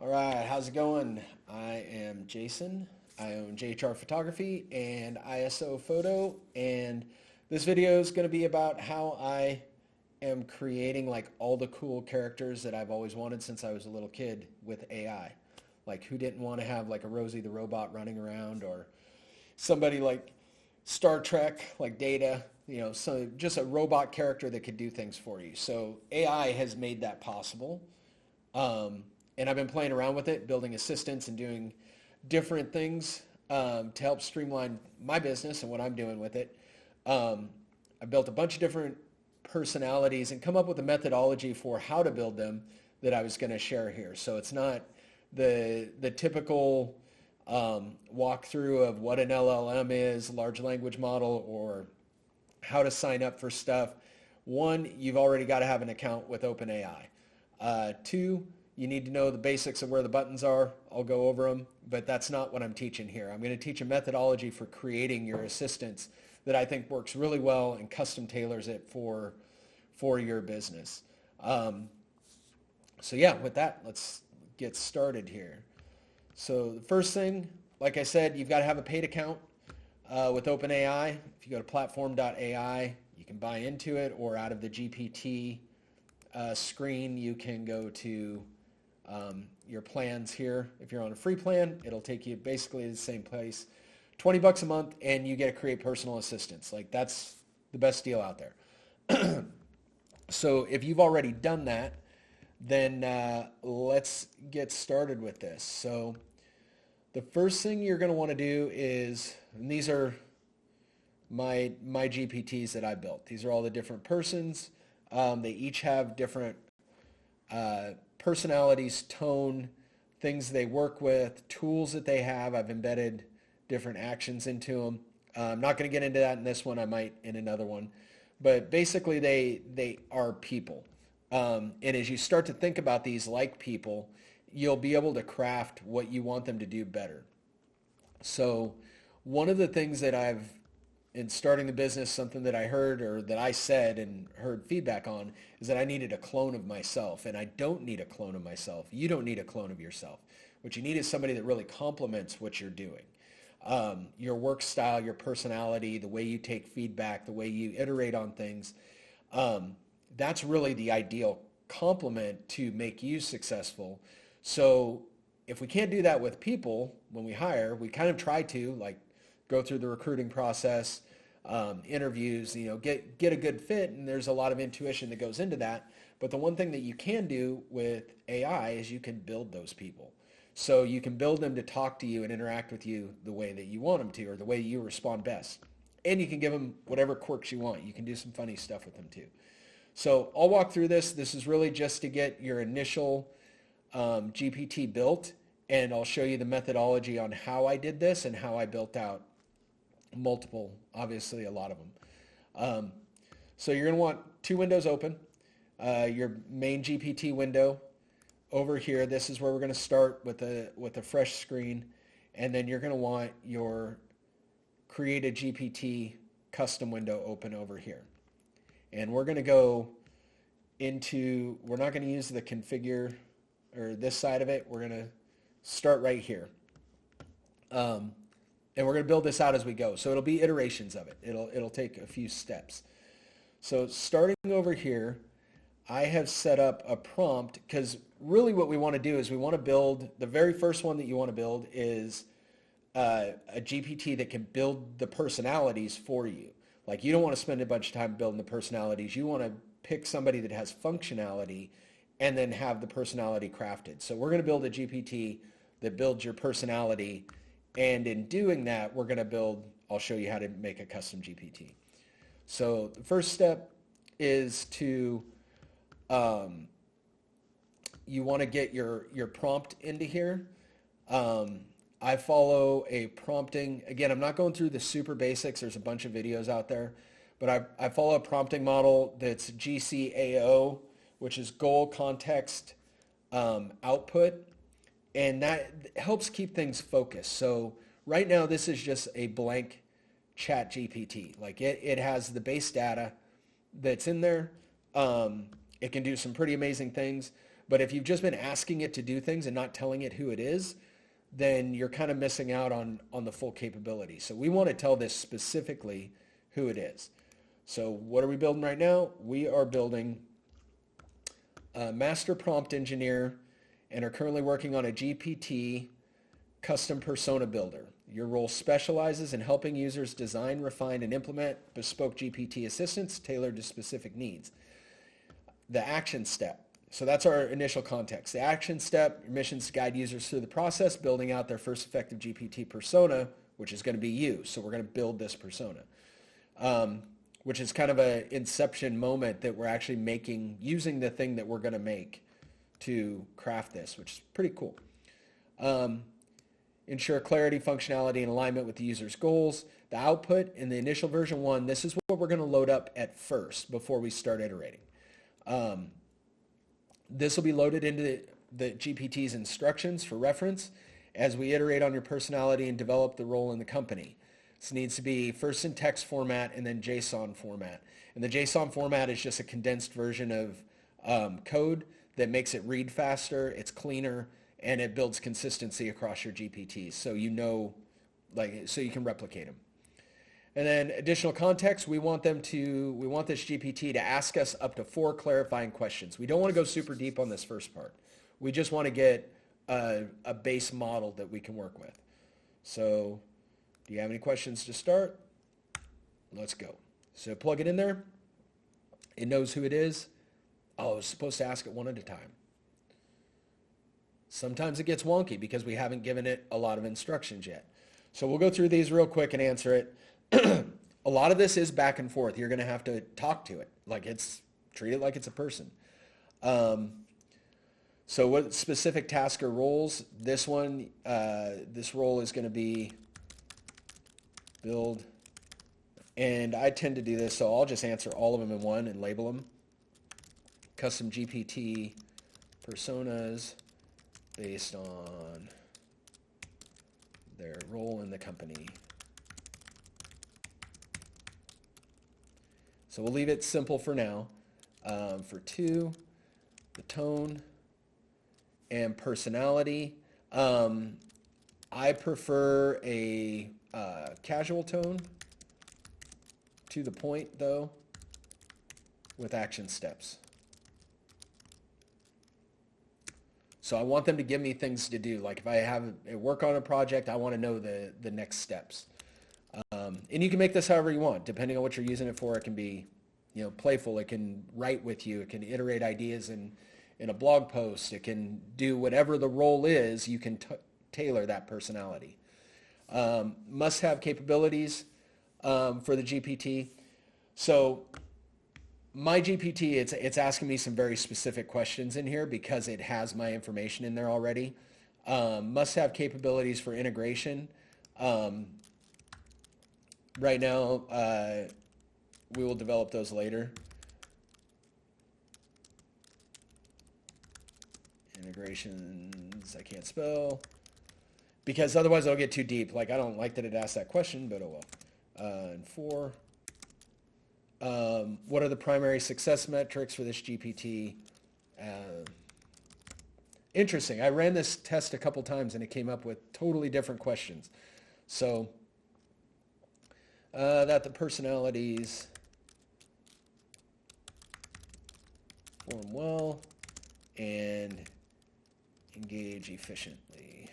All right, how's it going? I am Jason. I own JHR Photography and ISO Photo, and this video is going to be about how I am creating like all the cool characters that I've always wanted since I was a little kid with AI. Like who didn't want to have like a Rosie the robot running around, or somebody like Star Trek, like Data, so just a robot character that could do things for you. So AI has made that possible. And I've been playing around with it, building assistants and doing different things to help streamline my business and what I'm doing with it. I built a bunch of different personalities and come up with a methodology for how to build them that I was going to share here. So it's not the typical walkthrough of what an LLM is, large language model, or how to sign up for stuff. One, you've already got to have an account with OpenAI. Two, you need to know the basics of where the buttons are. I'll go over them, but that's not what I'm teaching here. I'm going to teach a methodology for creating your assistants that I think works really well and custom tailors it for your business. So yeah, with that, let's get started here. So the first thing, like I said, you've got to have a paid account with OpenAI. If you go to platform.ai, you can buy into it, or out of the GPT screen, you can go to your plans here. If you're on a free plan, it'll take you basically to the same place. $20 a month, and you get to create personal assistants. Like, that's the best deal out there. So if you've already done that, then let's get started with this. So the first thing you're going to want to do is, and these are my GPTs that I built. These are all the different persons. They each have different personalities, tone, things they work with, tools that they have. I've embedded different actions into them. I'm not going to get into that in this one. I might in another one. But basically, they are people. And as you start to think about these like people, you'll be able to craft what you want them to do better. So one of the things that in starting the business, something that I heard, or that I said and heard feedback on, is that I needed a clone of myself. And I don't need a clone of myself. You don't need a clone of yourself. What you need is somebody that really complements what you're doing. Your work style, your personality, the way you take feedback, the way you iterate on things. That's really the ideal complement to make you successfget. So if we can't do that with people when we hire, we kind of try to like go through the recruiting process, interviews, get a good fit, and there's a lot of intuition that goes into that. But the one thing that you can do with AI is you can build those people. So you can build them to talk to you and interact with you the way that you want them to, or the way you respond best. And you can give them whatever quirks you want. You can do some funny stuff with them too. So I'll walk through this. This is really just to get your initial GPT built, and I'll show you the methodology on how I did this and how I built out multiple, obviously a lot of them. So you're going to want two windows open. Your main GPT window over here. This is where we're going to start with a fresh screen, and then you're going to want your create a GPT custom window open over here. And we're going to go into, we're not going to use the configure or this side of it. We're going to start right here. And we're going to build this out as we go. So it'll be iterations of it. It'll take a few steps. So starting over here, I have set up a prompt, because really what we want to do is we want to build, the very first one that you want to build is a GPT that can build the personalities for you. Like, you don't want to spend a bunch of time building the personalities. You want to pick somebody that has functionality and then have the personality crafted. So we're going to build a GPT that builds your personality. And in doing that, we're going to I'll show you how to make a custom GPT. So the first step is to, you want to get your prompt into here. I follow a prompting. Again, I'm not going through the super basics. There's a bunch of videos out there. But I follow a prompting model that's GCAO, which is goal, context, output. And that helps keep things focused. So right now, this is just a blank chat GPT. Like it has the base data that's in there. It can do some pretty amazing things. But if you've just been asking it to do things and not telling it who it is, then you're kind of missing out on the full capability. So we want to tell this specifically who it is. So what are we building right now? We are building a master prompt engineer and are currently working on a GPT custom persona builder. Your role specializes in helping users design, refine, and implement bespoke GPT assistants tailored to specific needs. The action step. So that's our initial context. The action step, your mission is to guide users through the process, building out their first effective GPT persona, which is going to be you. So we're going to build this persona, which is kind of an inception moment that we're actually using the thing that we're going to make to craft this, which is pretty cool. Ensure clarity, functionality, and alignment with the user's goals. The output in the initial version 1, this is what we're going to load up at first before we start iterating. This will be loaded into the GPT's instructions for reference as we iterate on your personality and develop the role in the company. This needs to be first in text format and then JSON format. And the JSON format is just a condensed version of code that makes it read faster, it's cleaner, and it builds consistency across your GPTs, so so you can replicate them. And then additional context, we want this GPT to ask us up to 4 clarifying questions. We don't want to go super deep on this first part. We just want to get a base model that we can work with. So do you have any questions to start? Let's go. So plug it in there. It knows who it is. Oh, I was supposed to ask it one at a time. Sometimes it gets wonky because we haven't given it a lot of instructions yet. So we'll go through these real quick and answer it. A lot of this is back and forth. You're going to have to talk to it. Treat it like it's a person. So what specific task or roles? This one, this role is going to be build. And I tend to do this, so I'll just answer all of them in one and label them. Custom GPT personas based on their role in the company. So we'll leave it simple for now. For 2, the tone and personality. I prefer a casual tone, to the point though, with action steps. So I want them to give me things to do. Like if I have work on a project, I want to know the next steps. And you can make this however you want, depending on what you're using it for. It can be, playful. It can write with you. It can iterate ideas in a blog post. It can do whatever the role is. You can tailor that personality. Must-have capabilities for the GPT. So my GPT, it's asking me some very specific questions in here because it has my information in there already. Must-have capabilities for integration. Right now, we will develop those later. Integrations, I can't spell. Because otherwise it'll get too deep. I don't like that it asked that question, but oh well. And 4. What are the primary success metrics for this GPT? Interesting. I ran this test a couple times and it came up with totally different questions. So that the personalities form well and engage efficiently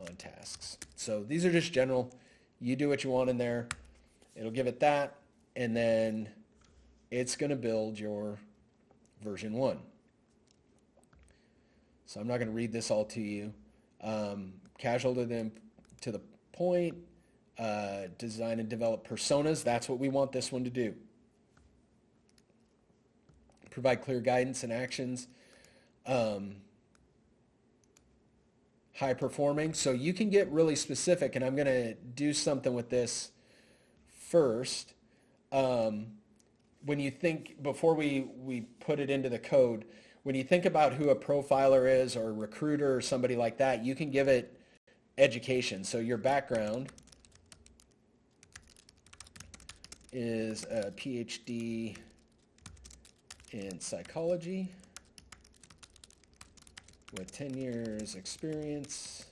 on tasks. So these are just general. You do what you want in there. It'll give it that, and then it's going to build your version 1. So I'm not going to read this all to you. Casual to the point. Design and develop personas. That's what we want this one to do. Provide clear guidance and actions. High performing. So you can get really specific, and I'm going to do something with this first. When you think, before we put it into the code, when you think about who a profiler is or a recruiter or somebody like that, you can give it education. So your background is a PhD in psychology. with 10 years experience.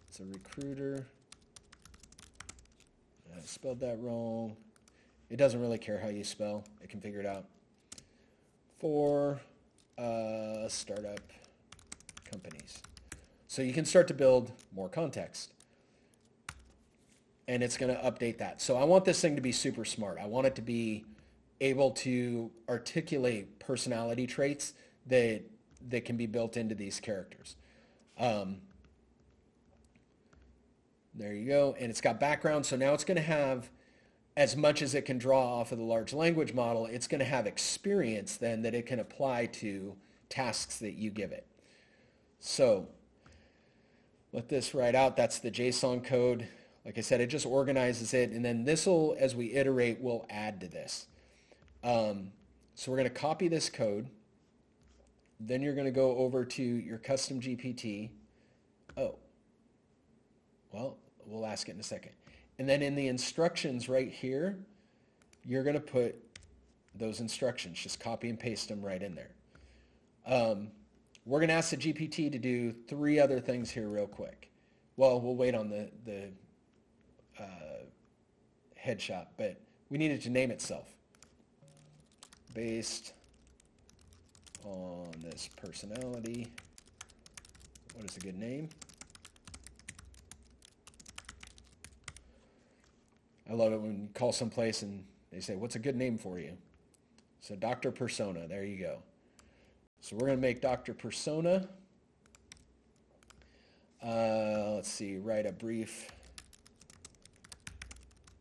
It's a recruiter. I spelled that wrong. It doesn't really care how you spell. It can figure it out. For startup companies. So you can start to build more context. And it's going to update that. So I want this thing to be super smart. I want it to be able to articulate personality traits that can be built into these characters. There you go. And it's got background. So now it's going to have, as much as it can draw off of the large language model, it's going to have experience then that it can apply to tasks that you give it. So let this write out. That's the JSON code. Like I said, it just organizes it. And then this will, as we iterate, we'll add to this. So we're going to copy this code. Then you're going to go over to your custom GPT. Oh, well, we'll ask it in a second. And then in the instructions right here, you're going to put those instructions. Just copy and paste them right in there. We're going to ask the GPT to do 3 other things here real quick. Well, we'll wait on the headshot, but we need it to name itself based on this personality. What is a good name? I love it when you call someplace and they say, what's a good name for you? So Dr. Persona, there you go. So we're going to make Dr. Persona. Let's see, write a brief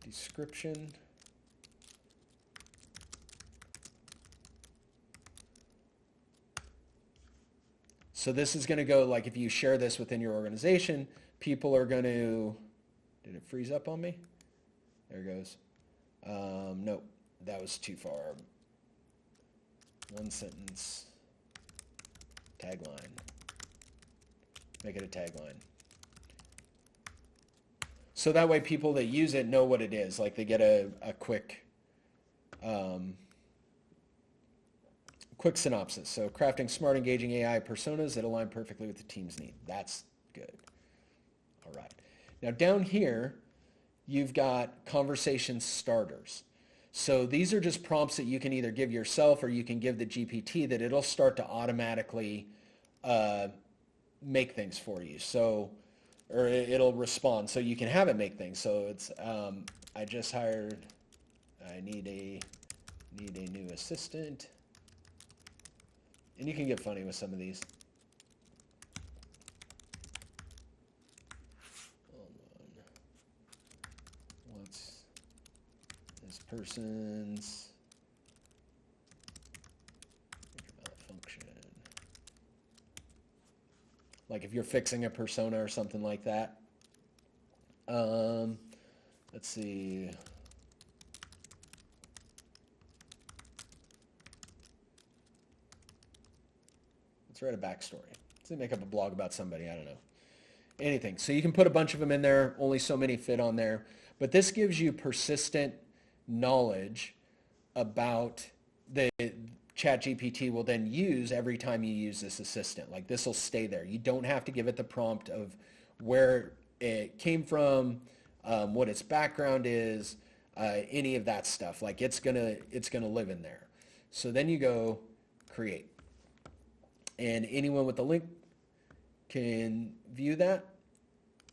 description. So this is going to go, like if you share this within your organization, people are going to, did it freeze up on me? There it goes. Nope, that was too far. 1 sentence, tagline. Make it a tagline. So that way people that use it know what it is. Like they get a quick synopsis. So crafting smart, engaging AI personas that align perfectly with the team's need. That's good. All right. Now down here, you've got conversation starters. So these are just prompts that you can either give yourself or you can give the GPT that it'll start to automatically make things for you. So, or it'll respond. So you can have it make things. So it's, I just hired, I need a new assistant. And you can get funny with some of these. Hold on. What's this person's malfunction? Like if you're fixing a persona or something like that. Let's see. Let's write a backstory. Let's make up a blog about somebody. I don't know. Anything. So you can put a bunch of them in there. Only so many fit on there. But this gives you persistent knowledge about the ChatGPT will then use every time you use this assistant. Like this will stay there. You don't have to give it the prompt of where it came from, what its background is, any of that stuff. Like it's gonna live in there. So then you go create. And anyone with the link can view that.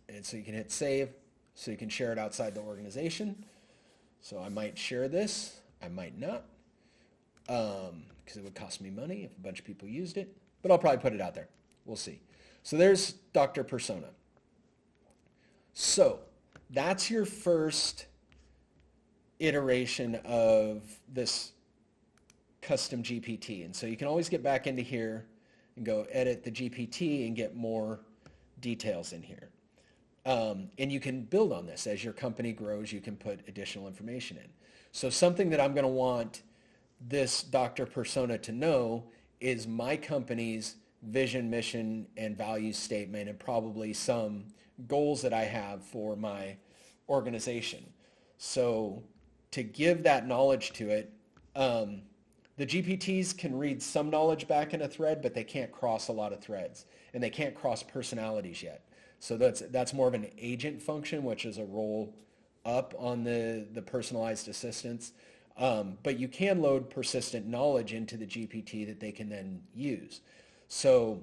And so you can hit save. So you can share it outside the organization. So I might share this. I might not. Because it would cost me money if a bunch of people used it. But I'll probably put it out there. We'll see. So there's Dr. Persona. So that's your first iteration of this custom GPT. And so you can always get back into here and go edit the GPT and get more details in here. And you can build on this. As your company grows, you can put additional information in. So something that I'm going to want this Dr. Persona to know is my company's vision, mission, and value statement, and probably some goals that I have for my organization. So to give that knowledge to it, the GPTs can read some knowledge back in a thread, but they can't cross a lot of threads, and they can't cross personalities yet. So that's more of an agent function, which is a roll up on the personalized assistants. But you can load persistent knowledge into the GPT that they can then use. So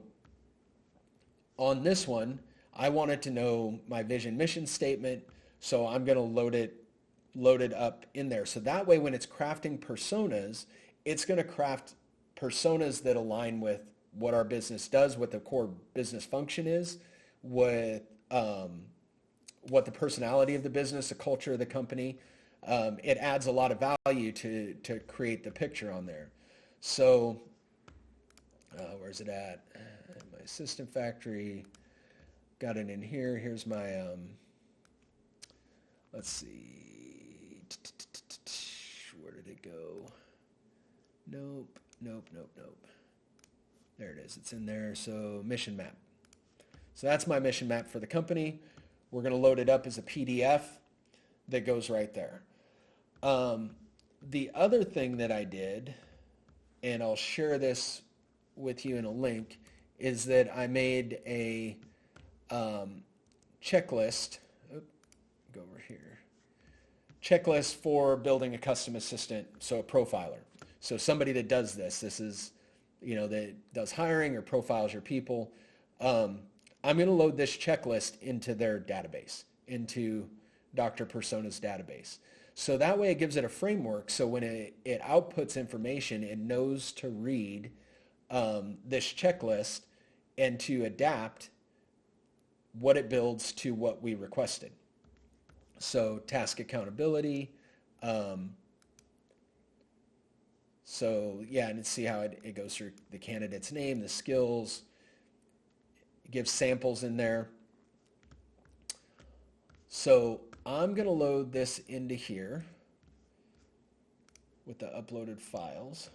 on this one, I wanted to know my vision mission statement, so I'm going to load it up in there. So that way when it's crafting personas, it's going to craft personas that align with what our business does, what the core business function is, what the personality of the business, the culture of the company. It adds a lot of value to create the picture on there. So where's it at? My assistant factory. Got it in here. Here's my, let's see. Where did it go? Nope. There it is. It's in there. So mission map. So that's my mission map for the company. We're going to load it up as a PDF that goes right there. The other thing that I did, and I'll share this with you in a link, is that I made a checklist. Go over here. Checklist for building a custom assistant, so a profiler. So somebody that does this is, that does hiring or profiles your people. I'm going to load this checklist into their database, into Dr. Persona's database. So that way it gives it a framework. So when it outputs information, it knows to read this checklist and to adapt what it builds to what we requested. So task accountability. So yeah, and see how it goes through the candidate's name, the skills. It gives samples in there. So I'm going to load this into here with the uploaded files.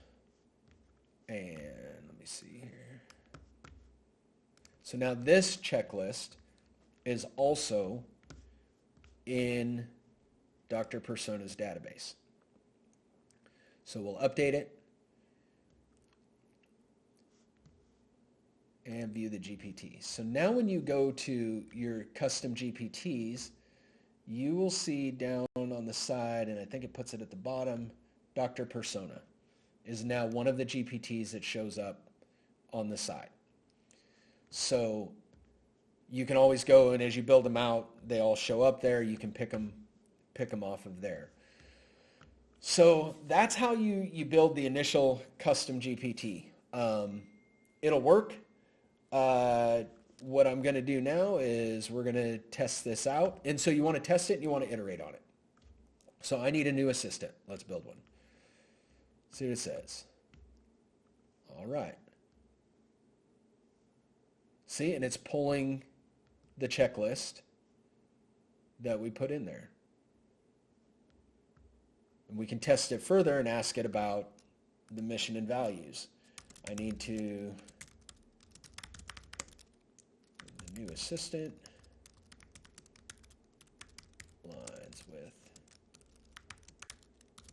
And let me see here. So now this checklist is also in Dr. Persona's database. So we'll update it and view the GPT. So now when you go to your custom GPTs, you will see down on the side, and I think it puts it at the bottom, Dr. Persona is now one of the GPTs that shows up on the side. So you can always go, and as you build them out, they all show up there. You can pick them off of there. So that's how you build the initial custom GPT. It'll work. What I'm going to do now is we're going to test this out. And so you want to test it and you want to iterate on it. So I need a new assistant. Let's build one. See what it says. All right. See, and it's pulling the checklist that we put in there. And we can test it further and ask it about the mission and values. I need to, the new assistant aligns with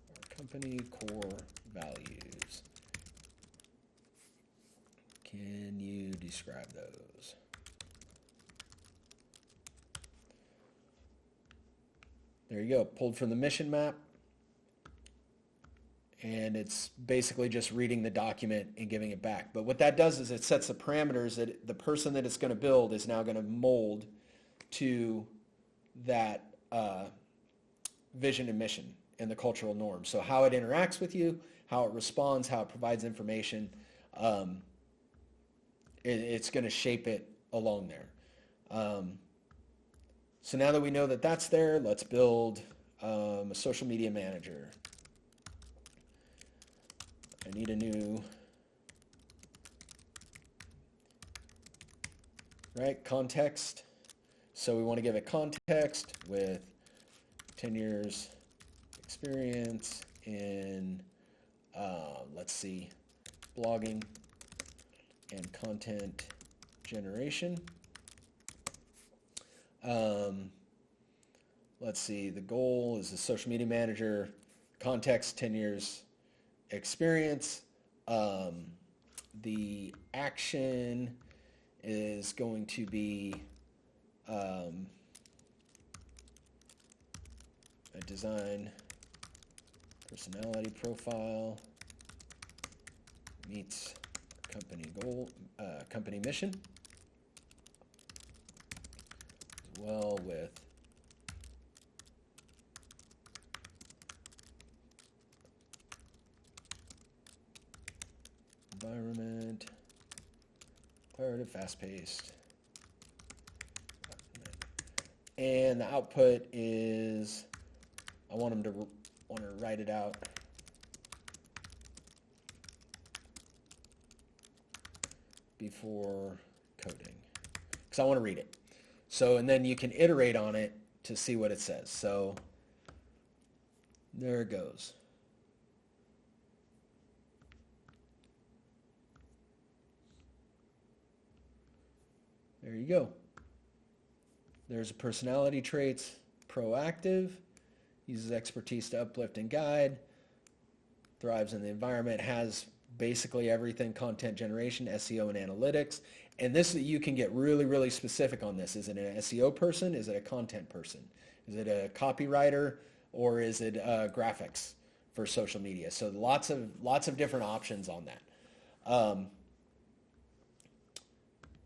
our company core values. Can you describe those? There you go, pulled from the mission map. And it's basically just reading the document and giving it back. But what that does is it sets the parameters that the person that it's going to build is now going to mold to that vision and mission and the cultural norm. So how it interacts with you, how it responds, how it provides information, it's going to shape it along there. So now that we know that that's there, let's build a social media manager. I need a new, context. So we want to give it context with 10 years experience in, let's see, blogging and content generation. Let's see, the goal is a social media manager, context 10 years experience. The action is going to be a design personality profile meets company goal, company mission, as well with environment, declarative, fast-paced. And the output is, I want them to write it out before coding, because I want to read it. So, and then you can iterate on it to see what it says. So there it goes. There you go. There's a personality traits, proactive, uses expertise to uplift and guide, thrives in the environment, has basically everything, content generation, SEO, and analytics. And this, you can get really, really specific on this. Is it an SEO person? Is it a content person? Is it a copywriter? Or is it graphics for social media? So lots of different options on that.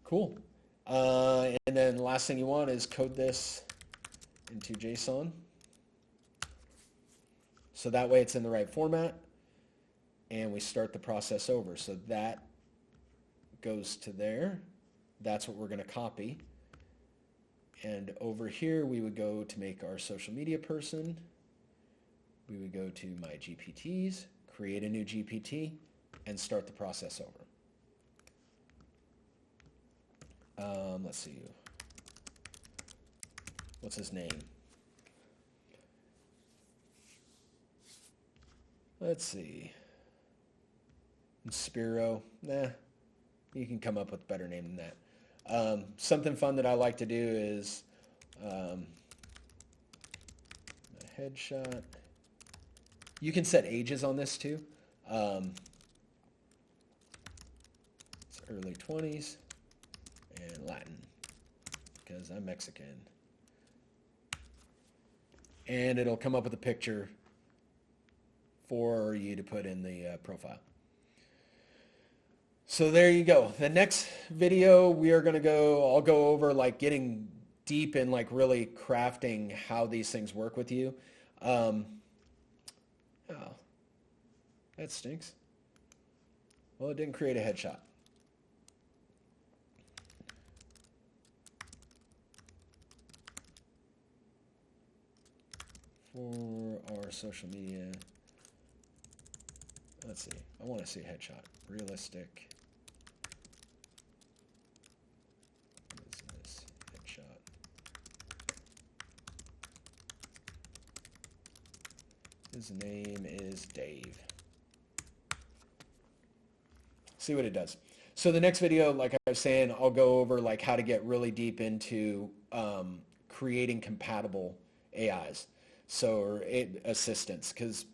Cool. And then the last thing you want is code this into JSON. So that way it's in the right format. And we start the process over. So that goes to there. That's what we're going to copy. And over here, we would go to make our social media person. We would go to My GPTs, create a new GPT, and start the process over. Let's see. What's his name? Let's see. Spiro. Nah, you can come up with a better name than that. Something fun that I like to do is a headshot. You can set ages on this too. It's early 20s and Latin because I'm Mexican. And it'll come up with a picture for you to put in the profile. So there you go. The next video I'll go over like getting deep in like really crafting how these things work with you. Oh, that stinks. Well, it didn't create a headshot. For our social media, let's see. I want to see a headshot. Realistic business headshot. His name is Dave. See what it does. So the next video, like I was saying, I'll go over like how to get really deep into creating compatible AIs. Or assistants, because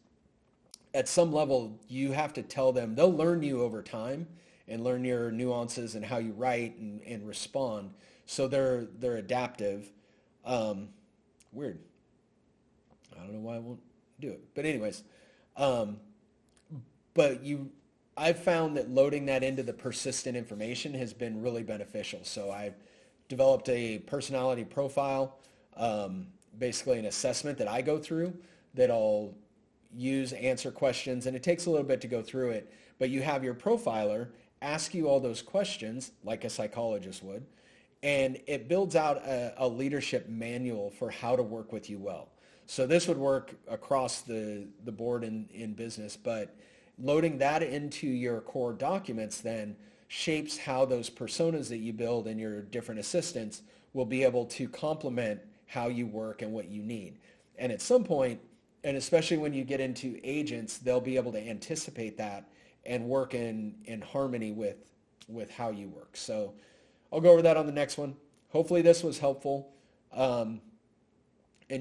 at some level you have to tell them, they'll learn you over time and learn your nuances and how you write and respond. So they're adaptive. Weird. I don't know why I won't do it. But anyways, I've found that loading that into the persistent information has been really beneficial. So I've developed a personality profile, basically an assessment that I go through that I'll use, answer questions, and it takes a little bit to go through it, but you have your profiler ask you all those questions like a psychologist would, and it builds out a leadership manual for how to work with you well. So this would work across the board in business, but loading that into your core documents then shapes how those personas that you build in your different assistants will be able to complement how you work and what you need. And at some point, and especially when you get into agents, they'll be able to anticipate that and work in harmony with how you work. So I'll go over that on the next one. Hopefully this was helpful. And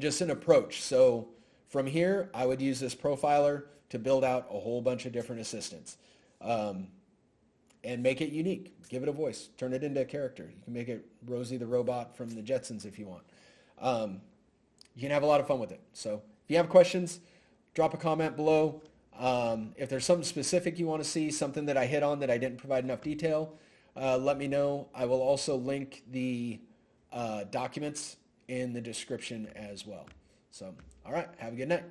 just an approach. So from here, I would use this profiler to build out a whole bunch of different assistants. And make it unique. Give it a voice. Turn it into a character. You can make it Rosie the robot from the Jetsons if you want. You can have a lot of fun with it. So if you have questions, drop a comment below. If there's something specific you want to see, something that I hit on that I didn't provide enough detail, let me know. I will also link the documents in the description as well. So, all right, have a good night.